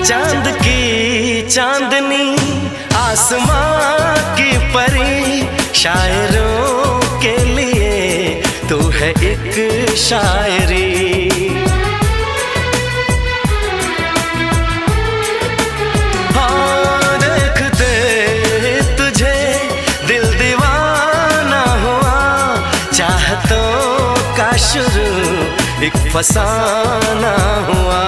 चांद की चांदनी आसमां की परी, शायरों के लिए तू है एक शायरी। हाँ देखते तुझे दिल दीवाना हुआ, चाहतों का शुरू एक फसाना हुआ।